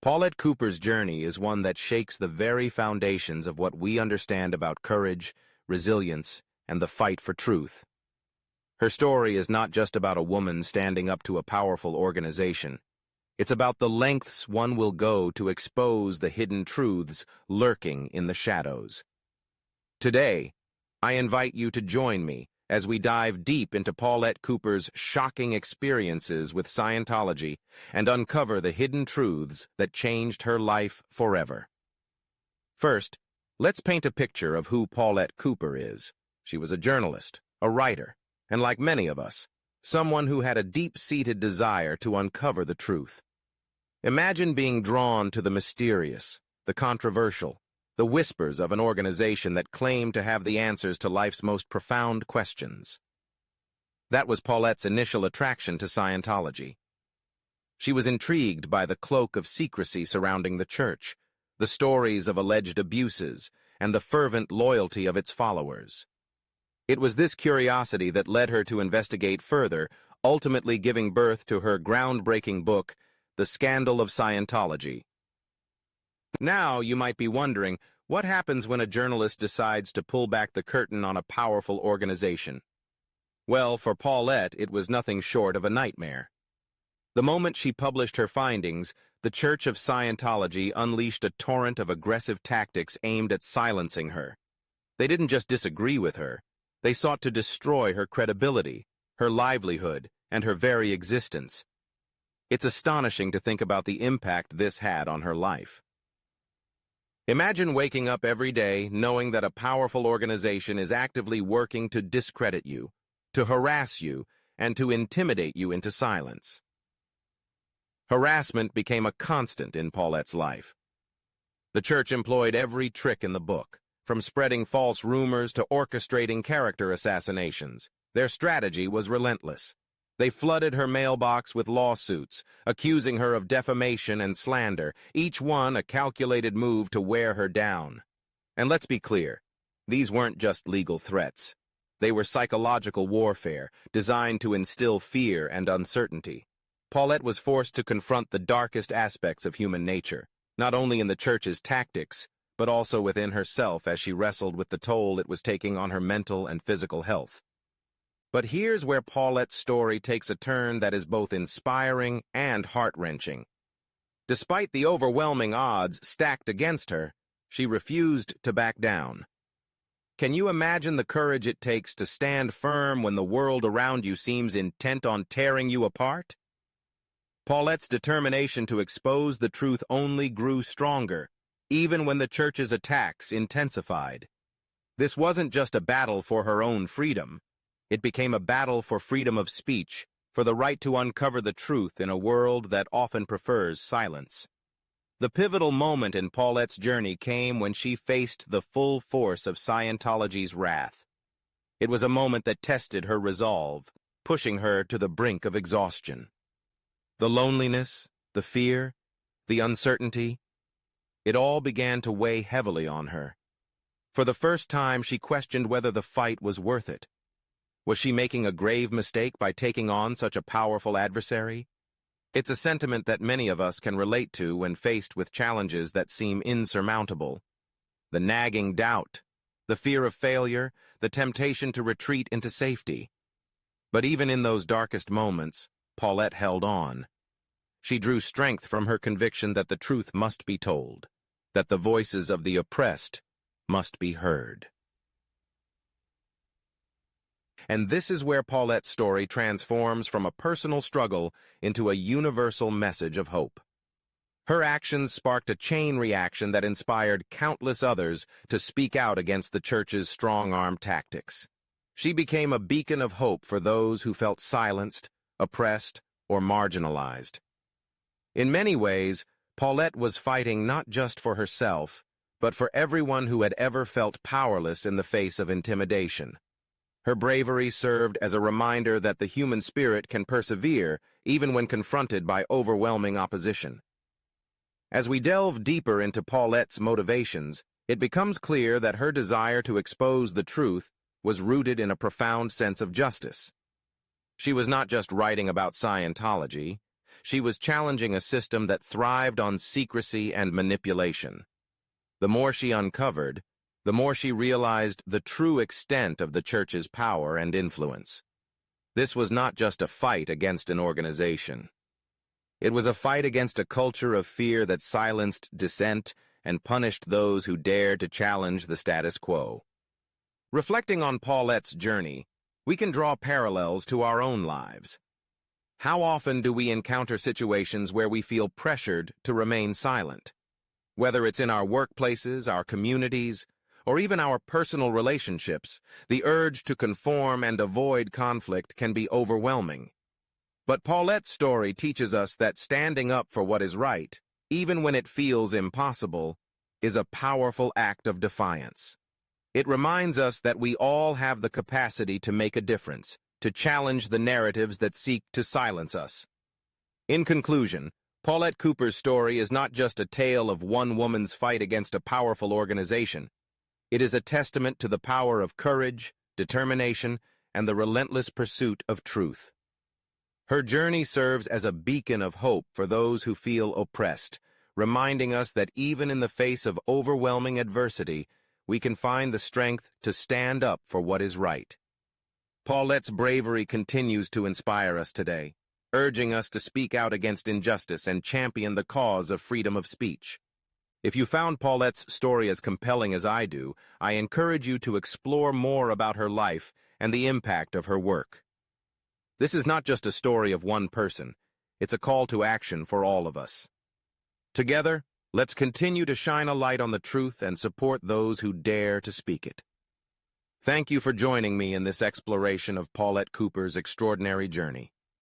Paulette Cooper's journey is one that shakes the very foundations of what we understand about courage, resilience, and the fight for truth. Her story is not just about a woman standing up to a powerful organization. It's about the lengths one will go to expose the hidden truths lurking in the shadows. Today, I invite you to join me as we dive deep into Paulette Cooper's shocking experiences with Scientology and uncover the hidden truths that changed her life forever. First, let's paint a picture of who Paulette Cooper is. She was a journalist, a writer, and like many of us, someone who had a deep-seated desire to uncover the truth. Imagine being drawn to the mysterious, the controversial, the whispers of an organization that claimed to have the answers to life's most profound questions. That was Paulette's initial attraction to Scientology. She was intrigued by the cloak of secrecy surrounding the church, the stories of alleged abuses, and the fervent loyalty of its followers. It was this curiosity that led her to investigate further, ultimately giving birth to her groundbreaking book, The Scandal of Scientology. Now, you might be wondering, what happens when a journalist decides to pull back the curtain on a powerful organization? Well, for Paulette, it was nothing short of a nightmare. The moment she published her findings, the Church of Scientology unleashed a torrent of aggressive tactics aimed at silencing her. They didn't just disagree with her, they sought to destroy her credibility, her livelihood, and her very existence. It's astonishing to think about the impact this had on her life. Imagine waking up every day knowing that a powerful organization is actively working to discredit you, to harass you, and to intimidate you into silence. Harassment became a constant in Paulette's life. The church employed every trick in the book, from spreading false rumors to orchestrating character assassinations. Their strategy was relentless. They flooded her mailbox with lawsuits, accusing her of defamation and slander, each one a calculated move to wear her down. And let's be clear, these weren't just legal threats. They were psychological warfare, designed to instill fear and uncertainty. Paulette was forced to confront the darkest aspects of human nature, not only in the church's tactics, but also within herself as she wrestled with the toll it was taking on her mental and physical health. But here's where Paulette's story takes a turn that is both inspiring and heart-wrenching. Despite the overwhelming odds stacked against her, she refused to back down. Can you imagine the courage it takes to stand firm when the world around you seems intent on tearing you apart? Paulette's determination to expose the truth only grew stronger, even when the church's attacks intensified. This wasn't just a battle for her own freedom. It became a battle for freedom of speech, for the right to uncover the truth in a world that often prefers silence. The pivotal moment in Paulette's journey came when she faced the full force of Scientology's wrath. It was a moment that tested her resolve, pushing her to the brink of exhaustion. The loneliness, the fear, the uncertainty, it all began to weigh heavily on her. For the first time, she questioned whether the fight was worth it. Was she making a grave mistake by taking on such a powerful adversary? It's a sentiment that many of us can relate to when faced with challenges that seem insurmountable. The nagging doubt, the fear of failure, the temptation to retreat into safety. But even in those darkest moments, Paulette held on. She drew strength from her conviction that the truth must be told, that the voices of the oppressed must be heard. And this is where Paulette's story transforms from a personal struggle into a universal message of hope. Her actions sparked a chain reaction that inspired countless others to speak out against the church's strong-arm tactics. She became a beacon of hope for those who felt silenced, oppressed, or marginalized. In many ways, Paulette was fighting not just for herself, but for everyone who had ever felt powerless in the face of intimidation. Her bravery served as a reminder that the human spirit can persevere even when confronted by overwhelming opposition. As we delve deeper into Paulette's motivations, it becomes clear that her desire to expose the truth was rooted in a profound sense of justice. She was not just writing about Scientology. she was challenging a system that thrived on secrecy and manipulation. The more she uncovered, the more she realized the true extent of the church's power and influence. This was not just a fight against an organization. It was a fight against a culture of fear that silenced dissent and punished those who dared to challenge the status quo. Reflecting on Paulette's journey, we can draw parallels to our own lives. How often do we encounter situations where we feel pressured to remain silent? Whether it's in our workplaces, our communities, or even our personal relationships, the urge to conform and avoid conflict can be overwhelming. But Paulette's story teaches us that standing up for what is right, even when it feels impossible, is a powerful act of defiance. It reminds us that we all have the capacity to make a difference, to challenge the narratives that seek to silence us. In conclusion, Paulette Cooper's story is not just a tale of one woman's fight against a powerful organization. It is a testament to the power of courage, determination, and the relentless pursuit of truth. Her journey serves as a beacon of hope for those who feel oppressed, reminding us that even in the face of overwhelming adversity, we can find the strength to stand up for what is right. Paulette's bravery continues to inspire us today, urging us to speak out against injustice and champion the cause of freedom of speech. If you found Paulette's story as compelling as I do, I encourage you to explore more about her life and the impact of her work. This is not just a story of one person, it's a call to action for all of us. Together, let's continue to shine a light on the truth and support those who dare to speak it. Thank you for joining me in this exploration of Paulette Cooper's extraordinary journey.